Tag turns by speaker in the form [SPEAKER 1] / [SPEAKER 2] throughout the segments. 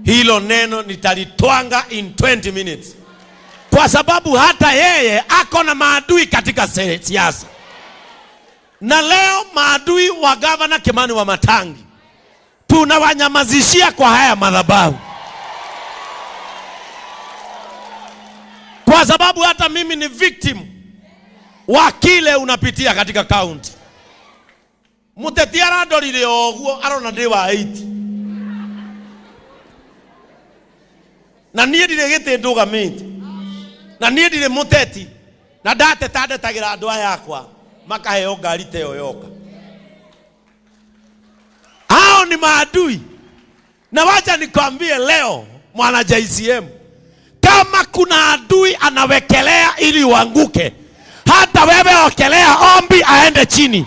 [SPEAKER 1] hilo neno nitalitwanga in 20 minutes. Kwa sababu hata yeye ako na maadui katika siasa. Na leo maadui wa Gavana Kimani wa Matangi tunawanyamazishia kwa haya madhabahu. Kwa sababu hata mimi ni victim wa kile unapitia katika county. Muteti aradorire oguo arona ndi wa 8. Na niĩ ndire gĩtĩ ndũgamĩte. Na niĩ ndire muteti. Na ndatetagira andũ aya akwa makaheo ngari teo yoka. Hao ni maadui. Na wacha nikwambie leo mwana JCM, kama kuna adui anawekelea ili uanguke, hata wewe okelea ombi aende chini.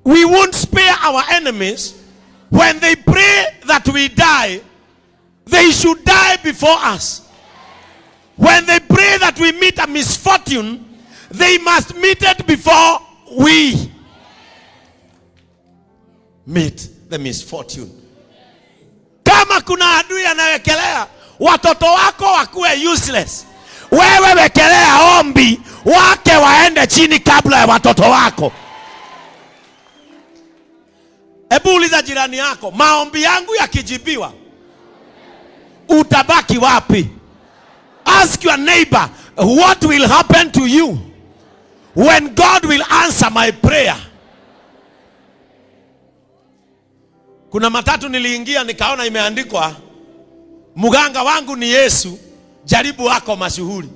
[SPEAKER 1] We won't spare our enemies. When they pray that we die, they should die before us. When they pray that we meet a misfortune, they must meet it before we meet the misfortune. Kama kuna adui anawekelea watoto wako wakuwe useless, wewe wekelea ombi wake waende chini kabla ya watoto wako. Hebu uliza jirani yako, maombi yangu yakijibiwa utabaki wapi? Ask your neighbor, what will happen to you when God will answer my prayer? Kuna matatu niliingia nikaona imeandikwa, muganga wangu ni Yesu, jaribu wako mashuhuri.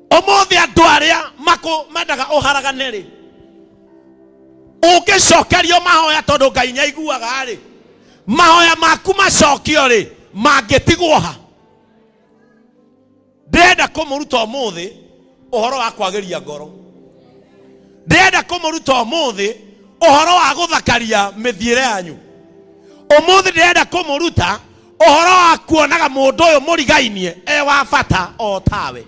[SPEAKER 1] Omothi atwaria mako madaga oharaganere. Ugicokerio mahoya tondu Ngai nyaiguaga ri. Mahoya maku macokio ri mangitigwo ha. Ndenda kumuruta umuthi uhoro wa kwagiria ngoro. Ndenda kumuruta umuthi uhoro wa guthakaria mithiire yanyu. Umuthi ndenda kumuruta uhoro wa kuonaga mundu uyu murigainie wa bata o tawe.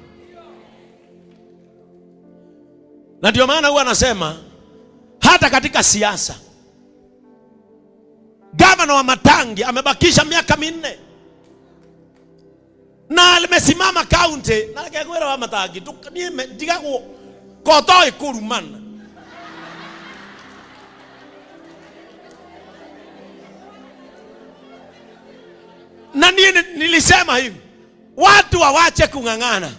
[SPEAKER 1] Na ndio maana huwa anasema hata katika siasa, gavana wa Matangi amebakisha miaka 4 na alimesimama county na akagwera wa Matangi niye ndigago koto ikurumana. Na nilisema hivi, watu wawache kungangana.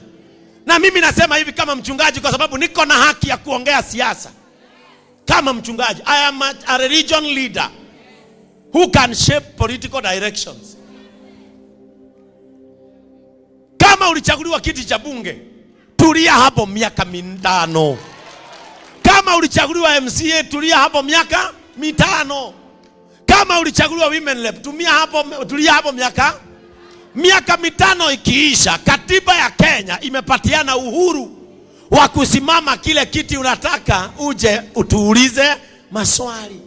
[SPEAKER 1] Na mimi nasema hivi kama mchungaji, kwa sababu niko na haki ya kuongea siasa kama mchungaji. I am a religion leader who can shape political directions. Kama ulichaguliwa kiti cha bunge, tulia hapo miaka 5. Kama ulichaguliwa MCA, tulia hapo miaka 5. Kama ulichaguliwa women rep, tulia hapo miaka 5 ikiisha, katiba ya Kenya imepatiana uhuru wa kusimama kile kiti unataka uje utuulize maswali.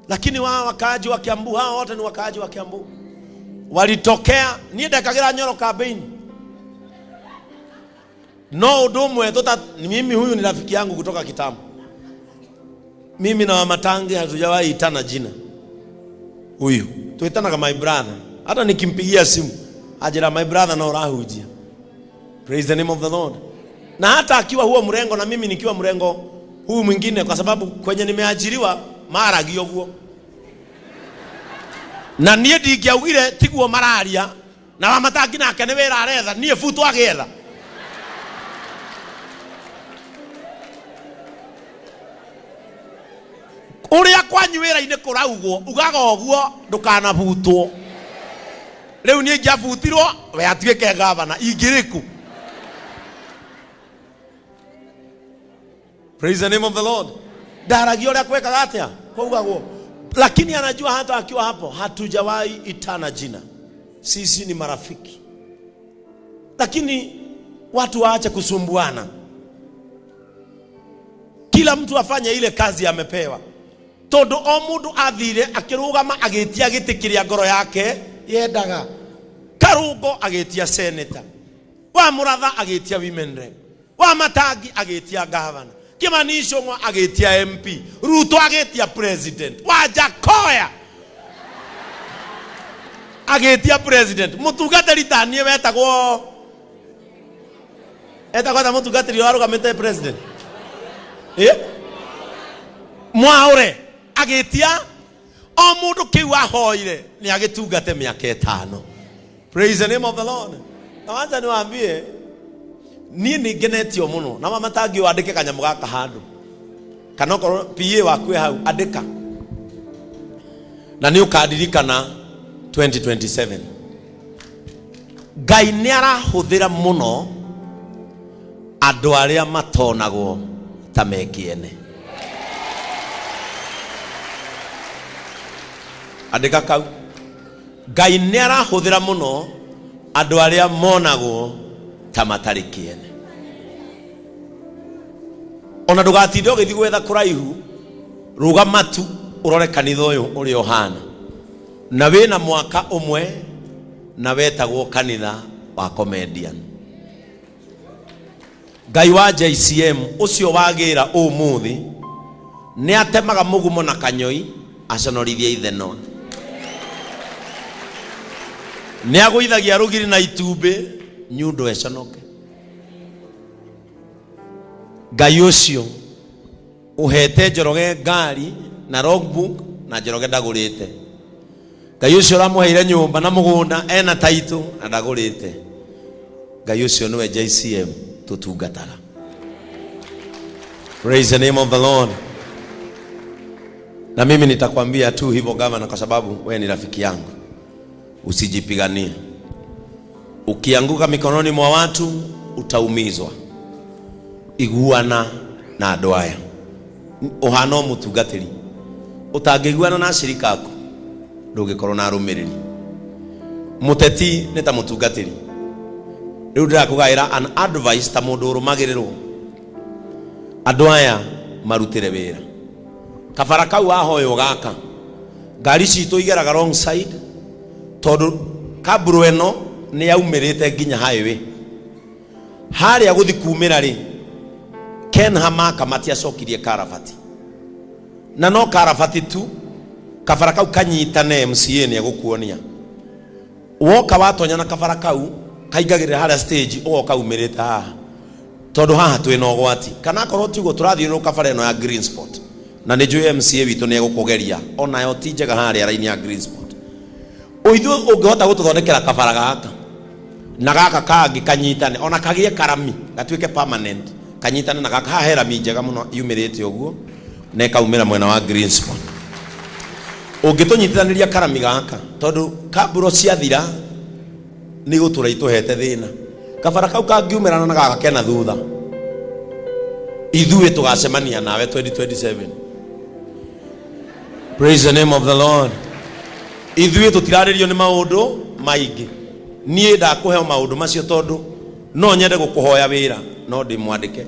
[SPEAKER 1] Lakini wao wakaaji wa Kiambu, hao wote ni wakaaji wa Kiambu, walitokea ni ndakagira Nyoro campaign. No udumwe tota, mimi huyu ni rafiki yangu kutoka kitambo. Mimi na Matangi hatujawahi itana jina. Huyu tuitana kama my brother. Hata nikimpigia simu ajira my brother na urahujia. Praise the name of the Lord. Na hata akiwa huo mrengo na mimi nikiwa mrengo huu mwingine, kwa sababu kwenye nimeajiriwa mara giyoguo. Na niye ndigiaugire tiguo mararia na wa Matangi nake ni wira aretha niye futu agetha. Uria kwanyu wira-ini kuraugwo ugaga oguo ndukanabutwo. Riu nie ngiabutirwo we atuike gavana ingiriku. Praise the name of the Lord. Daragio uria kwekaga atia kwaugagwo, lakini anajua hata akiwa hapo hatujawahi itana jina. Sisi ni marafiki. Lakini watu waache kusumbuana. Kila mtu afanye ile kazi amepewa. Todo o mundu athire akirugama agetia giti kiria ngoro yake yendaga. Karugo agetia senator, wa Muratha agetia women rep, Wamatangi agetia governor, Kimani Ichung'wa agetia MP, Ruto agetia president, Wajakoya agetia president. Mutungatiri tanie wetagwo eta mutungatiri warugamite president Mwaure agetia o mundu kiu ahoire ni agitungate miaka 5. Praise the name of the Lord. Na wacha niwaambie nini genetio muno na Wamatangi wandike kanyamu gaka handu kana ko PA waku hau andika na ni ukadirikana 2027 Ngai ni arahuthira muno andu aria matonagwo ta mekiene. Andika kau. Ngai ni arahuthira muno andu aria monagwo ta matari kiene. Ona ndugatinde ugithi gwetha kuraihu, rugama tu urore kanitha uyu uri ohana na wina mwaka umwe na wetagwo kanitha wa comedian. Ngai wa JCM ucio wagira umuthi ni atemaga mugumo na kanyoi aconorithia itheno, ni agwithagia rugiri na itumbi nyundo econoke. Ngai ucio uhete Njoroge ngari na logbook na Njoroge ndagurite. Ngai ucio ramuheire nyumba na mugunda ena title na ndagurite. Ngai ucio niwe JCM tutungataga. Praise the name of the Lord. Na mimi nitakwambia tu hivyo gavana, kwa sababu wewe ni rafiki yangu. Usijipiganie. Ukianguka mikononi mwa watu utaumizwa. Iguana na andu aya uhano mutungatiri utangiguana na shirika yako ndugikorwo na rumiriri. Muteti ni ta mutungatiri. Riu ndirakugaira an advice ta mundu urumagirirwo. Andu aya marutire wira. Kabara kau ahoyo gaka ngari citu igeraga wrong side tondu kaburu eno ni yaumirite nginya highway haria guthi kumira ri Ken Hamaka matia sokirie karafati na no karafati tu kabara kau kanyitane MCA ni agukuonia woka watonya na kabara kau kaigagirira haria stage oka umirite haha tondu haha twina ugwati kana korwo tigo turathii no kabara eno ya green spot na ni njui MCA witu ni agukugeria ona yo tinjega haria raini ya green spot oithu ungihota gututhondekera kabara gaka na gaka kangi kanyitane ona kagie karami gatwike permanent kanyitane na gaka hahera minjega muno yumirite oguo ne kaumira mwena wa green spot ungitunyitithaniria karami gaka tondu kaburo ciathira ni gutura ituhete thina kabara kau kangiumirana na gaka kena thutha ithuĩ tugacemania nawe 2027. Praise the name of the Lord. Ithuĩ tutirarĩrio nĩ maũndũ maingĩ. Niĩ ndakuhe maũndũ macio tondu no nyende gukuhoya wĩra no ndimwandĩke.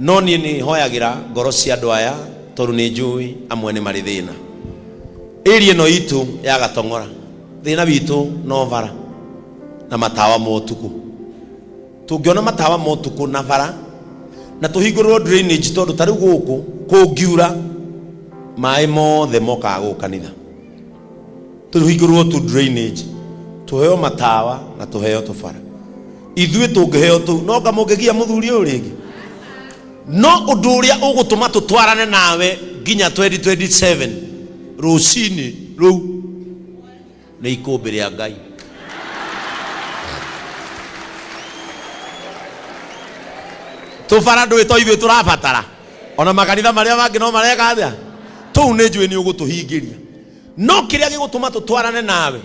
[SPEAKER 1] No niĩ nĩ hoyagira ngoro cia andũ aya tondu nĩ njũĩ amwe nĩ marĩ thĩna. Area ĩno itũ ya Gatong'ora thĩna witũ no bara na matawa motuku. Tũngĩona matawa motuku na bara na tuhingũrĩrwo drainage tondu tarĩu gũkũ kũngiura maĩ mothe mokaga gũkũ kanitha. Tuhingũrĩrwo tu drainage tuheo matawa na tuheo tũbara. Ithuĩ tũngĩheo tũu no anga mũngĩgia mũthuri ũyũ rĩngĩ. No ũndũ ũrĩa ũgũtũma tũtwarane nawe nginya 2027 rũcinĩ rũu nĩ ikũmbĩ rĩa Ngai. Tũbara ndũĩ to ithuĩ tũrabatara ona makanitha marĩa mangĩ no mareka atĩa. Tũu nĩ njũĩ nĩ ũgũtũhingĩria. No kĩrĩa gĩgũtũma tũtwarane nawe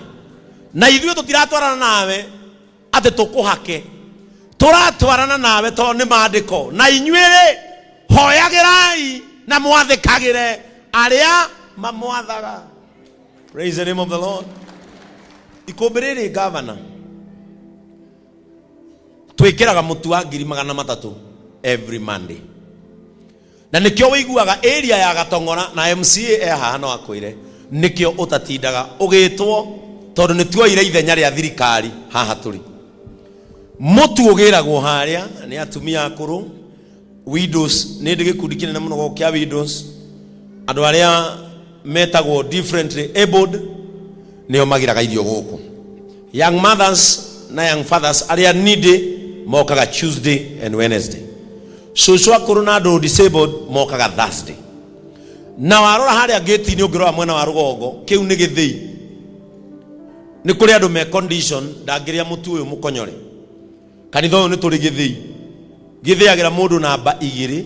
[SPEAKER 1] na ithuĩ tũtiratwarana nawe atĩ tũkũhake, tũratwarana nawe tondũ nĩ maandĩko na inyuĩ hoyagĩrai na mwathĩkagĩre arĩa mamwathaga. Praise the name of the Lord. Ikũmbĩ rĩrĩ gavana twĩkĩraga mũtu wa 300,000 every Monday. Na nikio wiguaga area ya Gatong'ora na MCA haha no akwire nikio utatindaga ugitwo tondu ni tuoire ithenya ria thirikari haha turi. mutu ugiragwo haria ni atumia akuru widows ni ndigikundi kinene muno gokia widows andu aria metagwo differently abled nio magiraga irio guku young mothers na young fathers aria needy mokaga Tuesday and Wednesday so akuru na andu disabled mokaga Thursday na warora haria gate ni ungirora mwena wa rugongo kiu ni githii ni kuri andu me condition ndangiria mutu uyu mukonyore kanitha uyu ni turi githiagira mundu namba 2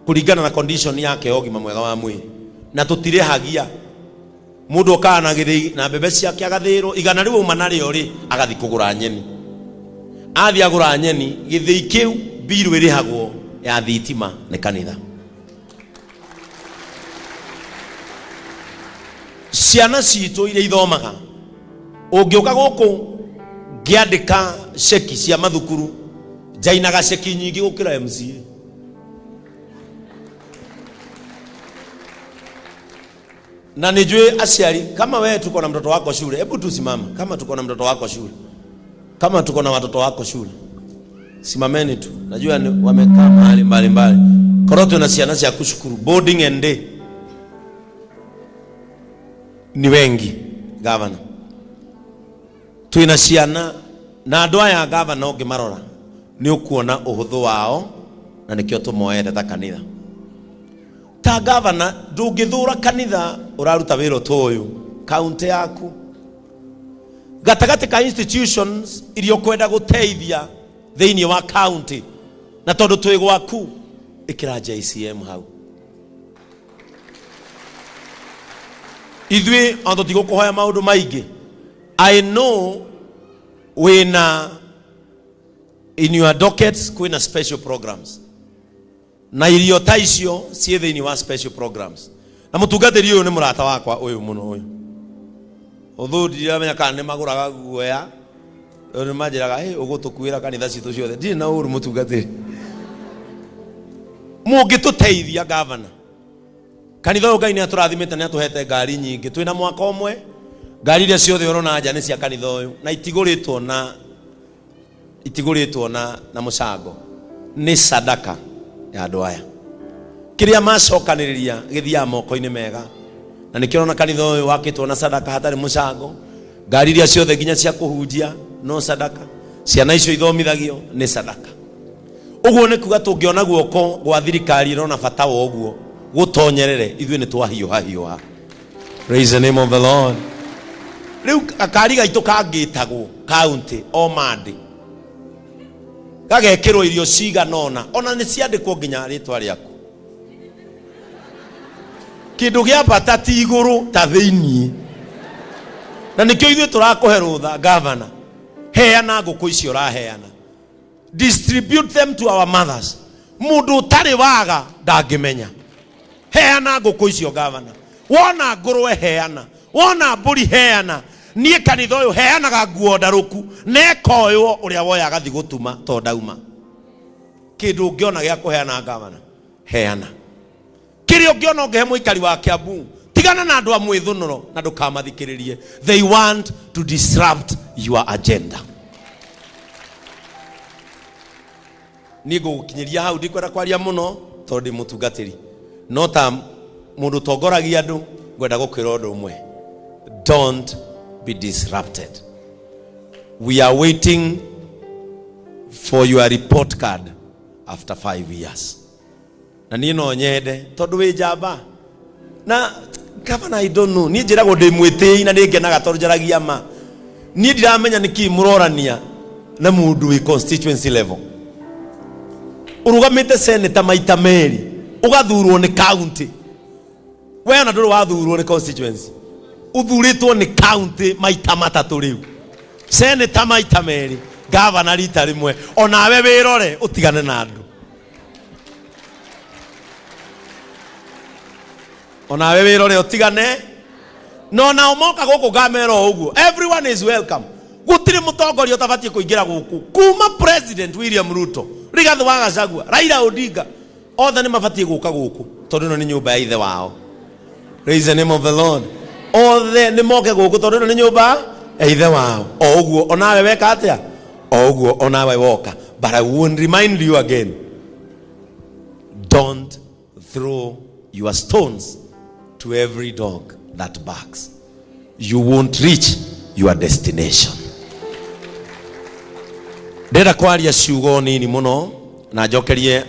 [SPEAKER 1] kuringana na condition yake ogima mwega wa mwiri na tutirehagia mundu kana githii na bebe ciake agathiro igana riu uma nario ri agathi kugura nyeni athi agura nyeni githii kiu biru irihagwo ya thitima ni kanitha ciana citu ile ithomaga ungiuka guku ngiandika ceki cia mathukuru jainaga ceki nyingi gukira MCA na nijue aciari kama wewe tuko na mtoto wako shule hebu tusimama kama tuko na mtoto wako shule kama tuko na watoto wako shule simameni tu najua wamekaa mahali mbalimbali koroto na ciana cia kushukuru boarding and day ni wengi governor tuina ciana na andu aya governor ungimarora ni ukuona uhuthu wao na nikio tumoere ta kanitha ta governor ndungithura kanitha uraruta wiro toyo county yaku gatagati ka institutions irio kwenda guteithia thiini wa county na tondu twi gwaku ikira JCM hau ithwe ando tigukuhoya maundu maingi I know in your dockets kuna special programs na irio taicio cie thiini wa special programs na mutungatiri uyu ni murata wakwa uyu muno uyu uthu ndiramenya kana ni maguraga guoya ni majiraga hey ugutukuira kanitha citu ciothe ndi na uru mutungatiri mungituteithia governor kanitha ugai ni aturathimite ni atuhete ngari nyingi twina mwaka umwe ngari iria ciothe urona nja ni cia kanitha uyu na itiguritwo na mucango ni sadaka ya andu aya kiria macokaniriria githia moko-ini mega na nikirona kanitha uyu wakitwo na sadaka hatari mucango ngari iria ciothe nginya cia kuhunjia no sadaka ciana icio ithomithagio ni sadaka uguo ni kuga tungiona guoko gwa thirikari irona bata wa uguo gutonyerere ithwe ni twahiuha praise the name of the Lord riu akari gaitu kangitagwo county o mandi gagekirwo irio ciganona ona ni ciandikwo nginya ritwa riaku kindu gia bata ti iguru ta thiini na nikio ithwe turakuhe rutha governor heana nguku icio raheana distribute them to our mothers mundu utari waga ndangimenya heana nguku icio governor wona ngurwe heana wona mburi heana nie kanitha uyu heanaga nguo ndaruku nekoywo uria woya gathi gutuma to ndauma kindu ungiona gia kuheana governor heana kiri ungiona ungehe muikari wa Kiambu tigana na andu amwe thunuro na ndukamathikiririe they want to disrupt your agenda nigo gukinyiria hau ndikwenda kwaria muno tondu mutungatiri no ta mundu tongoragia andu ngwenda gukwira undu umwe don't be disrupted. We are waiting for your report card after 5 years. Na nino nyede tondu wi jamba na governor I don't know ni njira go ndimwitei na ningenaga tondu njaragia ma ni ndiramenya niki murorania na mundu wi constituency level urugamite senator maita meri ugathurwo ni county we na nduru wathurwo ni constituency uthuritwo ni county maita matatu riu senator maita meri governor rita rimwe ona we wirore utigane na andu ona we wirore utigane no na omoka guku gamero uguo everyone is welcome gutiri mutongoria utabatie kuingira guku kuma president William Ruto Rigathi wa Gachagua Raila Odinga othe ni mabatie guka guku tondu no ni nyumba ya ithe wao praise the name of the Lord othe ni moke guku tondu no ni nyumba ya ithe wao o uguo ona we weka atia oguo onawe woka. But I will remind you again, don't throw your stones to every dog that barks. You won't reach your destination. Ndera kwaria ciugo nini muno na njokerie